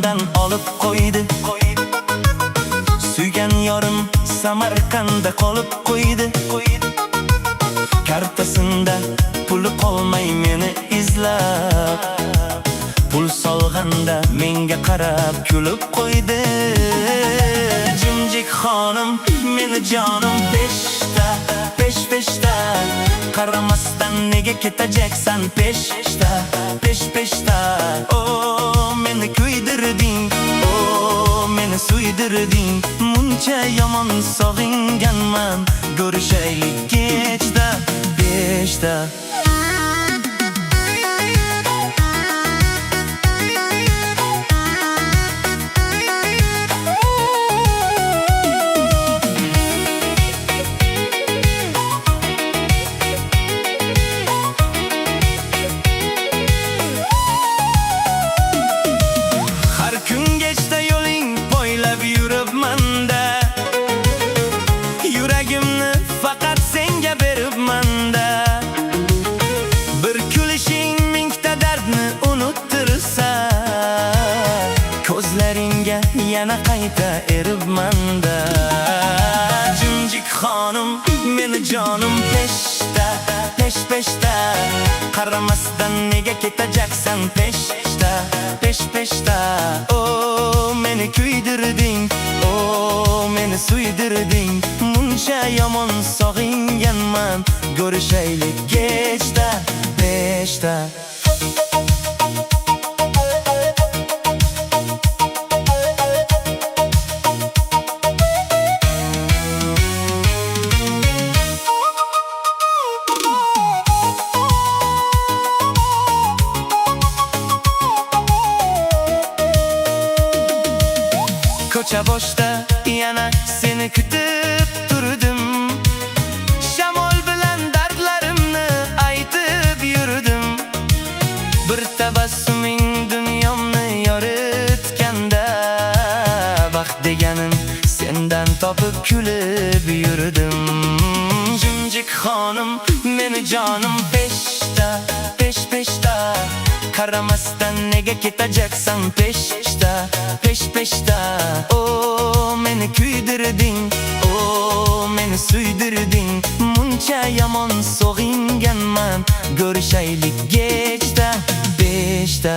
Samarqanddan olib qo'ydi. Suygan yorim Samarqandda qolib qo'ydi. Kartasında puli qolmay meni izlab, pul solganda menga qarab kulib qo'ydi. Jimjik xonim, meni jonim peshta, pesh-peshta, qaramasdan nega ketajaksan peshta, pesh-peshta. O meni kuydirding, o meni suydirding, muncha yomon sog'inganman. Ko'rishaylik kechda, beshta. Har kun kechda yo'ling poylab yuribman-da, yuragimni faqat senga beribman-da. Bir kulishing mingta dardni unuttirsa, ko'zlaringga yana qayta eribman-da. Jimjik xonim, meni jonim peshta, pesh-peshta, qaramasdan nega ketajaksan peshta, pesh-peshta. O meni kuydirding, o meni suydirding, muncha yomon sog'inganman. Ko'rishaylik kechda, beshta. Ko'cha boshda yana seni kutib turdim, shamol bilan dardlarimni aytib yurdim. Bir tabassuming dunyomni yoritganda, baxt deganim sendan topib kulib yurdim. Jimjik xonim, meni jonim peshta, pesh-peshta, qaramasdan nega ketajaksan peshta, pesh-peshta. O meni kuydirding, o meni suydirding, muncha yomon sog'inganman. Ko'rishaylik kechda, beshta.